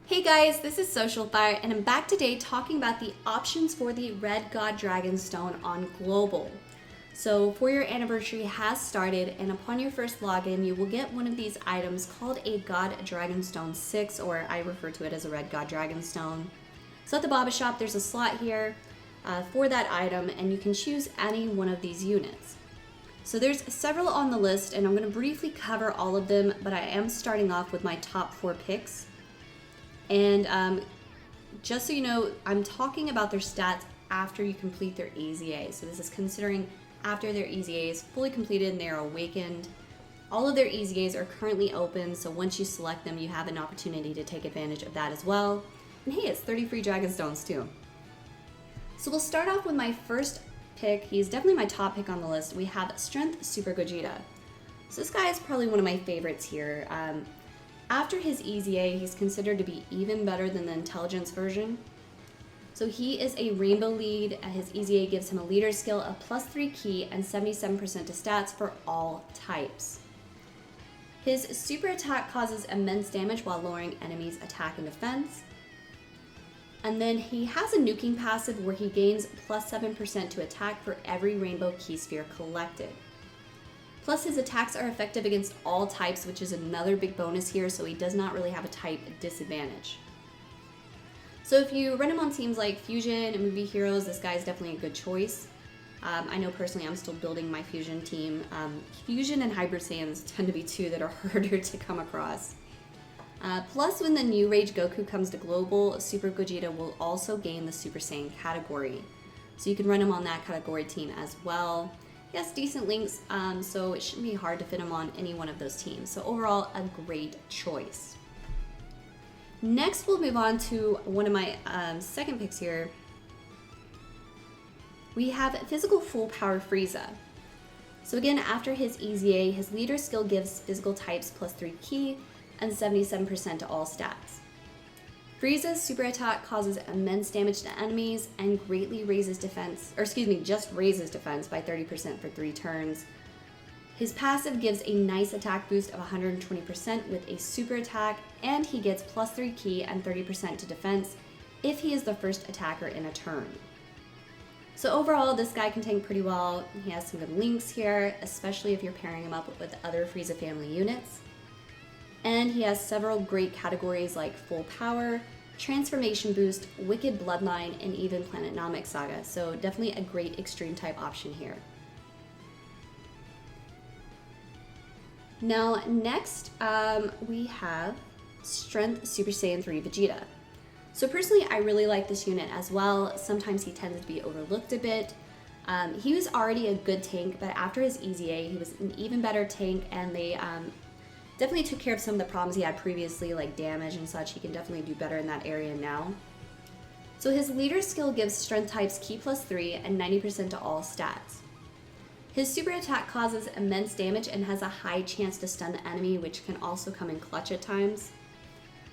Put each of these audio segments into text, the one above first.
Hey guys, this is Social Fire, and I'm back today talking about the options for the Red God Dragon Stone on Global. So 4-year anniversary has started, and upon your first login, you will get one of these items called a God Dragon Stone 6, or I refer to it as a Red God Dragon Stone. So at the Baba Shop, there's a slot here for that item, and you can choose any one of these units. So there's several on the list, and I'm going to briefly cover all of them, but I am starting off with my top 4 picks. And just so you know, I'm talking about their stats after you complete their EZA. So this is considering after their EZA is fully completed and they're awakened. All of their EZAs are currently open, so once you select them, you have an opportunity to take advantage of that as well. And hey, it's 30 free Dragon Stones too. So we'll start off with my first pick. He's definitely my top pick on the list. We have Strength Super Gogeta. So this guy is probably one of my favorites here. After his EZA, he's considered to be even better than the intelligence version. So he is a rainbow lead. His EZA gives him a leader skill, a +3 ki, and 77% to stats for all types. His super attack causes immense damage while lowering enemies' attack and defense. And then he has a nuking passive where he gains +7% to attack for every rainbow ki sphere collected. Plus, his attacks are effective against all types, which is another big bonus here, so he does not really have a type disadvantage. So if you run him on teams like Fusion and Movie Heroes, this guy is definitely a good choice. I know personally I'm still building my Fusion team. Fusion and Hybrid Saiyans tend to be two that are harder to come across. Plus, when the new Rage Goku comes to Global, Super Gogeta will also gain the Super Saiyan category. So you can run him on that category team as well. He has decent links, so it shouldn't be hard to fit him on any one of those teams. So overall, a great choice. Next, we'll move on to one of my second picks here. We have Physical Full Power Frieza. So again, after his EZA, his leader skill gives physical types +3 ki and 77% to all stats. Frieza's super attack causes immense damage to enemies and greatly raises defense, just raises defense by 30% for 3 turns. His passive gives a nice attack boost of 120% with a super attack, and he gets +3 ki and 30% to defense if he is the first attacker in a turn. So overall, this guy can tank pretty well. He has some good links here, especially if you're pairing him up with other Frieza family units. And he has several great categories like Full Power, Transformation Boost, Wicked Bloodline, and even Planet Saga. So definitely a great extreme type option here. Now next, we have Strength Super Saiyan 3 Vegeta. So personally, I really like this unit as well. Sometimes he tends to be overlooked a bit. He was already a good tank, but after his EZA, he was an even better tank, and they definitely took care of some of the problems he had previously, like damage and such. He can definitely do better in that area now. So his leader skill gives strength types ki +3 and 90% to all stats. His super attack causes immense damage and has a high chance to stun the enemy, which can also come in clutch at times.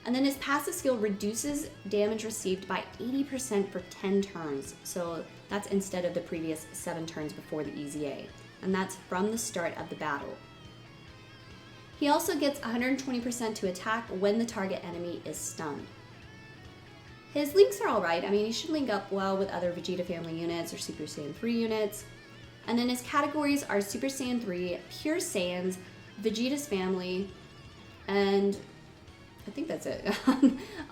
And then his passive skill reduces damage received by 80% for 10 turns. So that's instead of the previous 7 turns before the EZA. And that's from the start of the battle. He also gets 120% to attack when the target enemy is stunned. His links are alright. I mean, he should link up well with other Vegeta family units or Super Saiyan 3 units. And then his categories are Super Saiyan 3, Pure Saiyans, Vegeta's family, and I think that's it.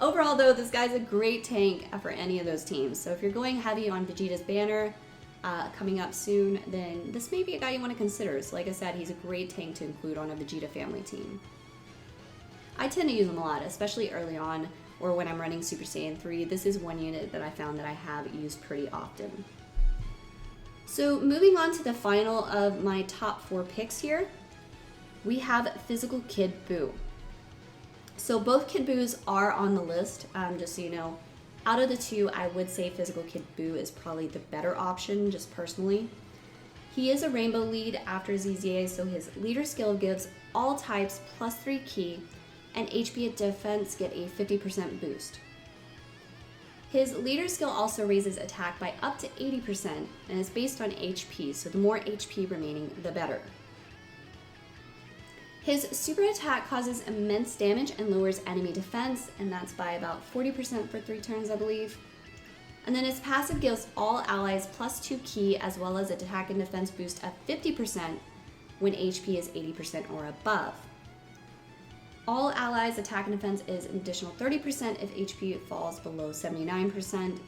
Overall though, this guy's a great tank for any of those teams. So if you're going heavy on Vegeta's banner, coming up soon, then this may be a guy you want to consider. So like I said, he's a great tank to include on a Vegeta family team. I tend to use him a lot, especially early on or when I'm running Super Saiyan 3. This is one unit that I found that I have used pretty often. So moving on to the final of my top 4 picks here, we have Physical Kid Buu. So both Kid Buus are on the list, just so you know. Out of the two, I would say Physical Kid Buu is probably the better option, just personally. He is a rainbow lead after his EZA, so his leader skill gives all types +3 ki, and HP and defense get a 50% boost. His leader skill also raises attack by up to 80% and is based on HP, so the more HP remaining, the better. His super attack causes immense damage and lowers enemy defense, and that's by about 40% for 3 turns, I believe. And then his passive gives all allies +2 ki as well as attack and defense boost of 50% when HP is 80% or above. All allies attack and defense is an additional 30% if HP falls below 79%.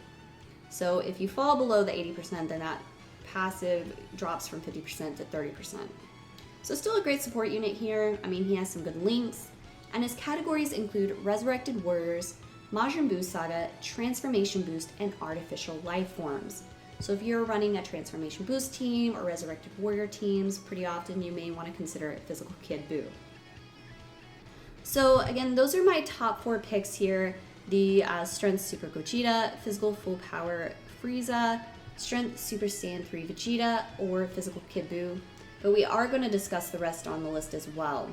So if you fall below the 80%, then that passive drops from 50% to 30%. So still a great support unit here. I mean, he has some good links, and his categories include Resurrected Warriors, Majin Buu Saga, Transformation Boost, and Artificial Life Forms. So if you're running a Transformation Boost team or Resurrected Warrior teams, pretty often you may want to consider Physical Kid Buu. So again, those are my top 4 picks here. The Strength Super Gogeta, Physical Full Power Frieza, Strength Super Saiyan 3 Vegeta, or Physical Kid Buu. But we are going to discuss the rest on the list as well.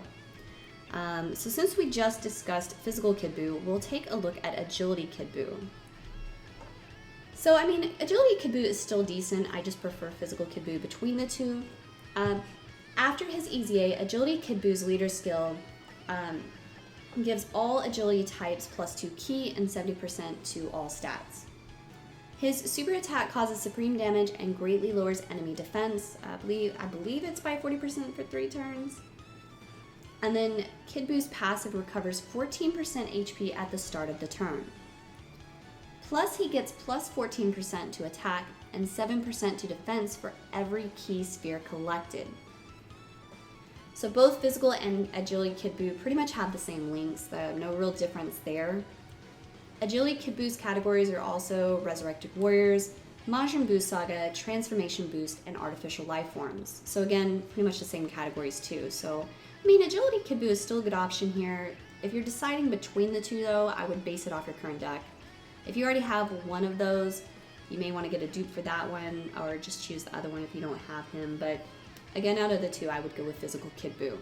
So since we just discussed Physical Kid Buu, we'll take a look at Agility Kid Buu. So I mean, Agility Kid Buu is still decent, I just prefer Physical Kid Buu between the two. After his EZA, Agility Kid Buu's leader skill gives all agility types +2 ki and 70% to all stats. His super attack causes supreme damage and greatly lowers enemy defense. I believe it's by 40% for 3 turns. And then Kid Buu's passive recovers 14% HP at the start of the turn. Plus he gets +14% to attack and 7% to defense for every ki sphere collected. So both Physical and Agility Kid Buu pretty much have the same links, no real difference there. Agility Kid Buu's categories are also Resurrected Warriors, Majin Buu Saga, Transformation Boost, and Artificial Life Forms. So again, pretty much the same categories too. So, I mean, Agility Kid Buu is still a good option here. If you're deciding between the two though, I would base it off your current deck. If you already have one of those, you may want to get a dupe for that one, or just choose the other one if you don't have him. But again, out of the two, I would go with Physical Kid Buu.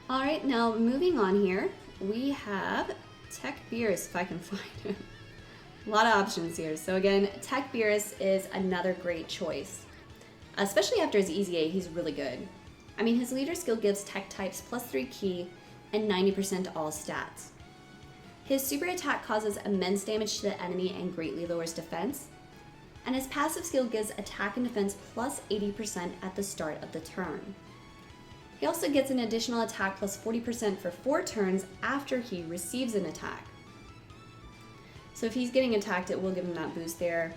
Alright, now moving on here, we have Tech Beerus, if I can find him. A lot of options here. So again, Tech Beerus is another great choice. Especially after his EZA, he's really good. I mean, his leader skill gives tech types +3 ki and 90% to all stats. His super attack causes immense damage to the enemy and greatly lowers defense. And his passive skill gives attack and defense +80% at the start of the turn. He also gets an additional attack +40% for 4 turns after he receives an attack. So if he's getting attacked, it will give him that boost there.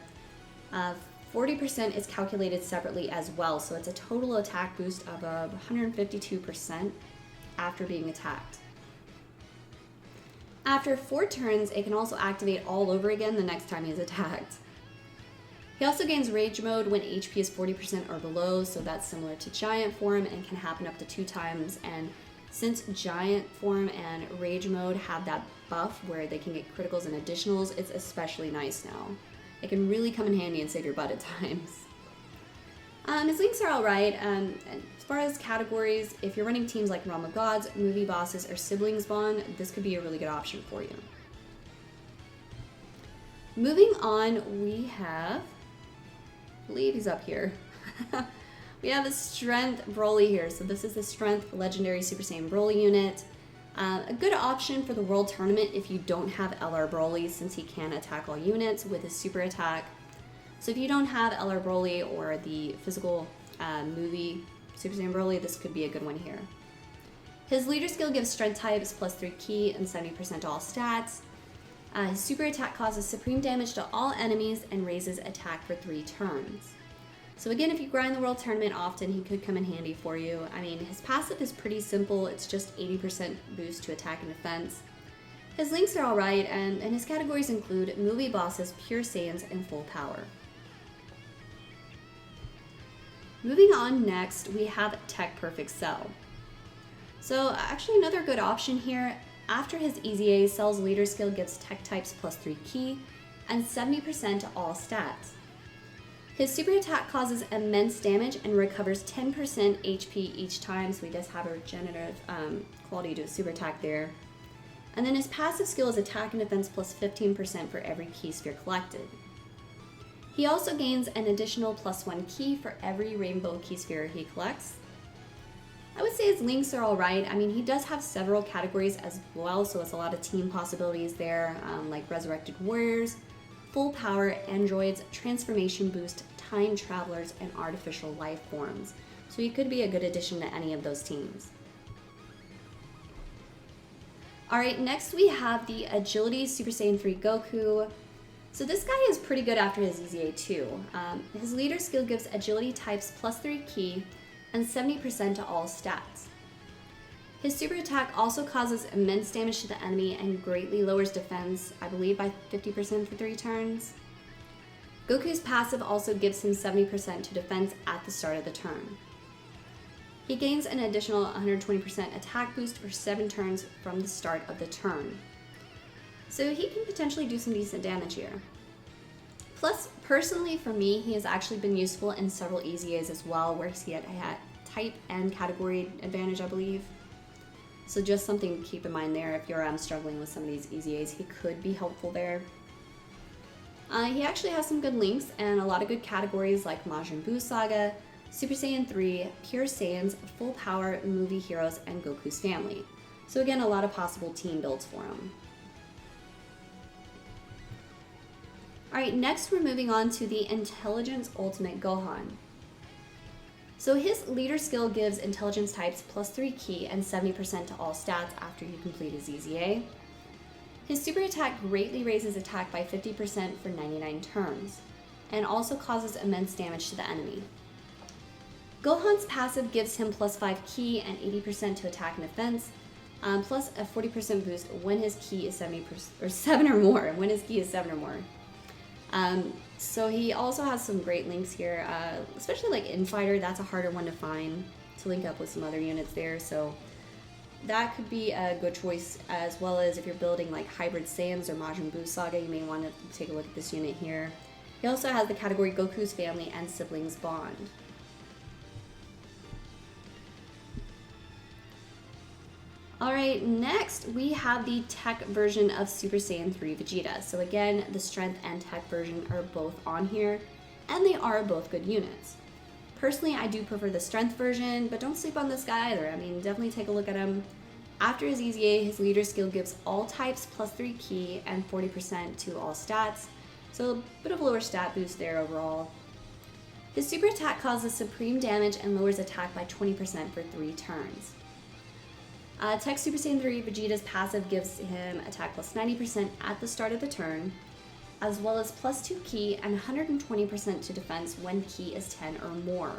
40% is calculated separately as well, so it's a total attack boost of 152% after being attacked. After 4 turns, it can also activate all over again the next time he's attacked. He also gains Rage Mode when HP is 40% or below, so that's similar to Giant form and can happen up to 2 times. And since Giant form and Rage Mode have that buff where they can get criticals and additionals, it's especially nice now. It can really come in handy and save your butt at times. His links are alright, and as far as categories, if you're running teams like Realm of Gods, Movie Bosses, or Siblings Bond, this could be a really good option for you. Moving on, we have, I believe he's up here. We have a Strength Broly here. So this is the Strength Legendary Super Saiyan Broly unit. A good option for the World Tournament if you don't have LR Broly, since he can attack all units with his super attack. So if you don't have LR Broly or the physical movie Super Saiyan Broly, this could be a good one here. His leader skill gives strength types +3 ki and 70% to all stats. His super attack causes supreme damage to all enemies and raises attack for 3 turns. So again, if you grind the World Tournament often, he could come in handy for you. I mean, his passive is pretty simple. It's just 80% boost to attack and defense. His links are alright, and his categories include Movie Bosses, Pure Saiyans, and Full Power. Moving on next, we have Tech Perfect Cell. So actually another good option here. After his EZA, Cell's leader skill gives tech types +3 ki and 70% to all stats. His super attack causes immense damage and recovers 10% HP each time, so he does have a regenerative quality to his super attack there. And then his passive skill is attack and defense +15% for every ki sphere collected. He also gains an additional +1 ki for every rainbow ki sphere he collects. I would say his links are alright. I mean, he does have several categories as well, so it's a lot of team possibilities there, like Resurrected Warriors, Full Power Androids, Transformation Boost, Time Travelers, and Artificial Life Forms. So he could be a good addition to any of those teams. Alright, next we have the Agility Super Saiyan 3 Goku. So this guy is pretty good after his EZA too. His leader skill gives Agility types +3 ki and 70% to all stats. His super attack also causes immense damage to the enemy and greatly lowers defense, I believe by 50% for 3 turns. Goku's passive also gives him 70% to defense at the start of the turn. He gains an additional 120% attack boost for 7 turns from the start of the turn. So he can potentially do some decent damage here. Plus, personally for me, he has actually been useful in several EZAs as well, where he had type and category advantage, I believe. So just something to keep in mind there if you're struggling with some of these EZAs, he could be helpful there. He actually has some good links and a lot of good categories like Majin Buu Saga, Super Saiyan 3, Pure Saiyans, Full Power, Movie Heroes, and Goku's Family. So again, a lot of possible team builds for him. Alright, next we're moving on to the Intelligence Ultimate Gohan. So his leader skill gives intelligence types +3 ki and 70% to all stats after you complete his EZA. His super attack greatly raises attack by 50% for 99 turns, and also causes immense damage to the enemy. Gohan's passive gives him +5 ki and 80% to attack and defense, plus a 40% boost when his ki is 70% or 7 or more. When his ki is 7 or more. So he also has some great links here, especially like Infighter. That's a harder one to find to link up with some other units there. So that could be a good choice, as well as if you're building like Hybrid Saiyans or Majin Buu Saga, you may want to take a look at this unit here. He also has the category Goku's Family and Siblings Bond. Alright, next we have the tech version of Super Saiyan 3 Vegeta. So again, the strength and tech version are both on here, and they are both good units. Personally, I do prefer the strength version, but don't sleep on this guy either. I mean, definitely take a look at him. After his EZA, his leader skill gives all types +3 ki and 40% to all stats, so a bit of a lower stat boost there overall. His super attack causes supreme damage and lowers attack by 20% for 3 turns. Tech Super Saiyan 3 Vegeta's passive gives him attack plus 90% at the start of the turn, as well as +2 ki and 120% to defense when ki is 10 or more.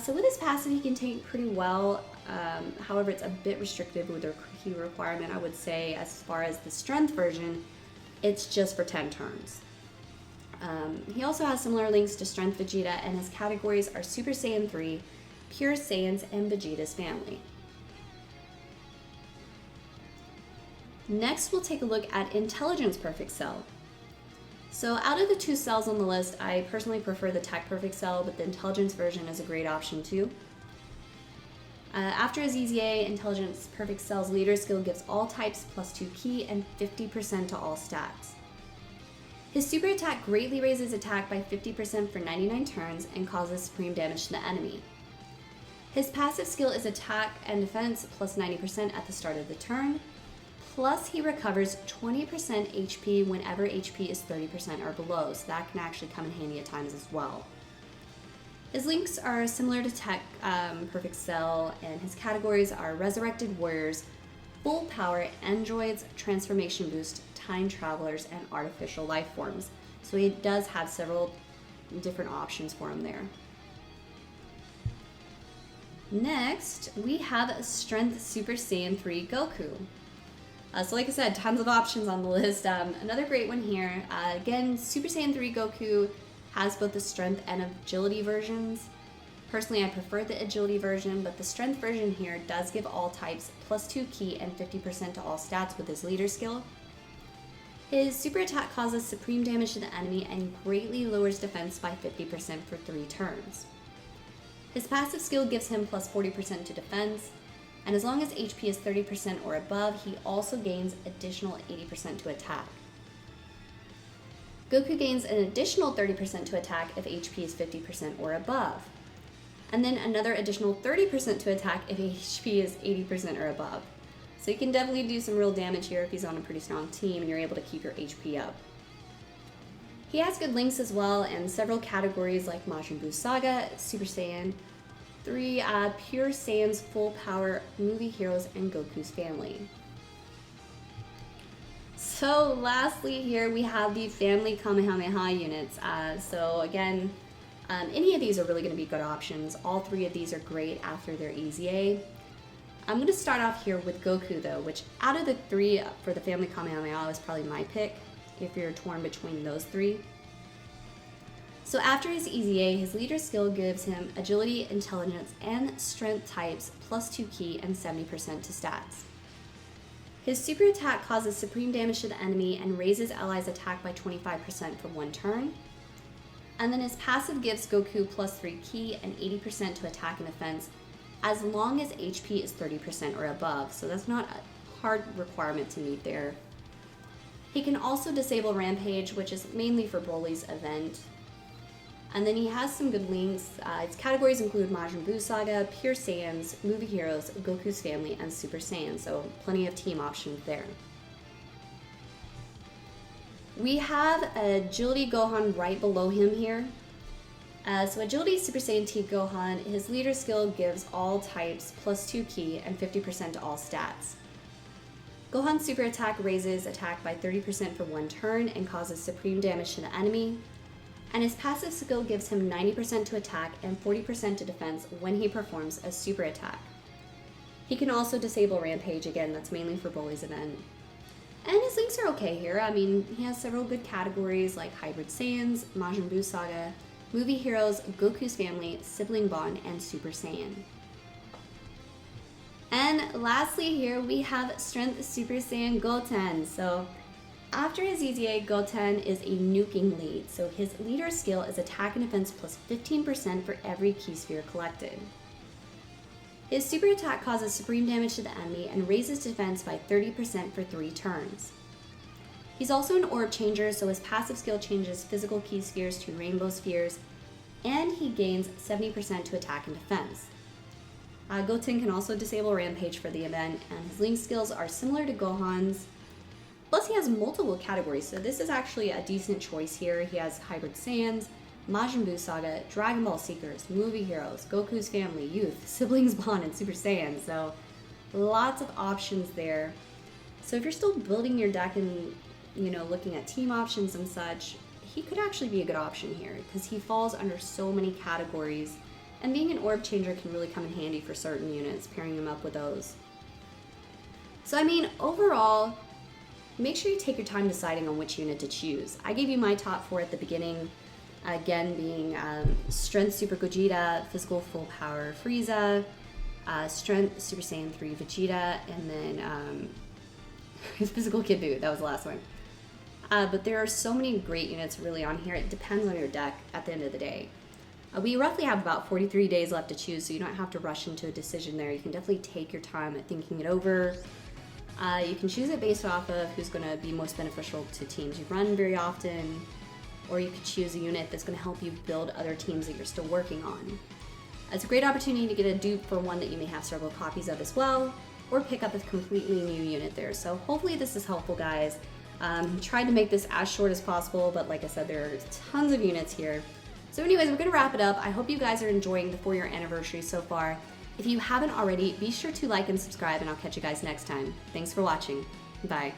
So with his passive, he can take pretty well. However, it's a bit restrictive with their ki requirement, I would say. As far as the strength version, it's just for 10 turns. He also has similar links to Strength Vegeta, and his categories are Super Saiyan 3, Pure Saiyans, and Vegeta's Family. Next, we'll take a look at Intelligence Perfect Cell. So out of the 2 cells on the list, I personally prefer the Tech Perfect Cell, but the Intelligence version is a great option too. After his EZA, Intelligence Perfect Cell's leader skill gives all types +2 ki and 50% to all stats. His super attack greatly raises attack by 50% for 99 turns and causes supreme damage to the enemy. His passive skill is attack and defense plus 90% at the start of the turn, plus he recovers 20% HP whenever HP is 30% or below, so that can actually come in handy at times as well. His links are similar to Tech Perfect Cell, and his categories are Resurrected Warriors, Full Power, Androids, Transformation Boost, Time Travelers, and Artificial Life Forms. So he does have several different options for him there. Next, we have Strength Super Saiyan 3 Goku. So like I said, tons of options on the list. Another great one here. Again, Super Saiyan 3 Goku has both the strength and agility versions. Personally, I prefer the agility version, but the strength version here does give all types +2 ki and 50% to all stats with his leader skill. His super attack causes supreme damage to the enemy and greatly lowers defense by 50% for 3 turns. His passive skill gives him +40% to defense, and as long as HP is 30% or above, he also gains additional 80% to attack. Goku gains an additional 30% to attack if HP is 50% or above. and then another additional 30% to attack if HP is 80% or above. So you can definitely do some real damage here if he's on a pretty strong team and you're able to keep your HP up. He has good links as well in several categories like Majin Buu Saga, Super Saiyan 3, Pure Saiyan's Full Power, Movie Heroes, and Goku's Family. So lastly here we have the Family Kamehameha units. So again, any of these are really going to be good options. All three of these are great after their EZA. I'm going to start off here with Goku though, which out of the three for the Family Kamehameha is probably my pick if you're torn between those three. So after his EZA, his leader skill gives him agility, intelligence, and strength types plus 2 ki and 70% to stats. His super attack causes supreme damage to the enemy and raises allies' attack by 25% for 1 turn. And then his passive gives Goku plus 3 ki and 80% to attack and defense as long as HP is 30% or above, so that's not a hard requirement to meet there. He can also disable Rampage, which is mainly for Broly's event. And then he has some good links. Its categories include Majin Buu Saga, Pure Saiyans, Movie Heroes, Goku's Family, and Super Saiyan, so plenty of team options there. We have Agility Gohan right below him here. So Agility Super Saiyan T Gohan, his leader skill gives all types plus 2 ki and 50% to all stats. Gohan's super attack raises attack by 30% for 1 turn and causes supreme damage to the enemy. And his passive skill gives him 90% to attack and 40% to defense when he performs a super attack. He can also disable Rampage, again, that's mainly for Broly's event. And his links are okay here. I mean, he has several good categories like Hybrid Saiyans, Majin Buu Saga, Movie Heroes, Goku's Family, Sibling Bond, and Super Saiyan. And lastly here we have Strength Super Saiyan Goten. So after his EZA, Goten is a nuking lead, so his leader skill is attack and defense plus 15% for every ki sphere collected. His super attack causes supreme damage to the enemy and raises defense by 30% for 3 turns. He's also an orb changer, so his passive skill changes physical ki spheres to rainbow spheres, and he gains 70% to attack and defense. Goten can also disable Rampage for the event, and his link skills are similar to Gohan's. Plus he has multiple categories, so this is actually a decent choice here. He has Hybrid Saiyans, Majin Buu Saga, Dragon Ball Seekers, Movie Heroes, Goku's Family, Youth, Siblings Bond, and Super Saiyan, so lots of options there. So if you're still building your deck and looking at team options and such, he could actually be a good option here because he falls under so many categories, and being an orb changer can really come in handy for certain units, pairing them up with those. So I mean, overall, make sure you take your time deciding on which unit to choose. I gave you my top 4 at the beginning, again being Strength Super Gogeta, Physical Full Power Frieza, Strength Super Saiyan 3 Vegeta, and then Physical Kid Buu, that was the last one. But there are so many great units really on here. It depends on your deck at the end of the day. We roughly have about 43 days left to choose, so you don't have to rush into a decision there. You can definitely take your time at thinking it over. You can choose it based off of who's going to be most beneficial to teams you run very often, or you could choose a unit that's going to help you build other teams that you're still working on. It's a great opportunity to get a dupe for one that you may have several copies of as well, or pick up a completely new unit there. So hopefully this is helpful, guys. Tried to make this as short as possible, but like I said, there are tons of units here. So anyways, we're going to wrap it up. I hope you guys are enjoying the 4-year anniversary so far. If you haven't already, be sure to like and subscribe, and I'll catch you guys next time. Thanks for watching. Bye.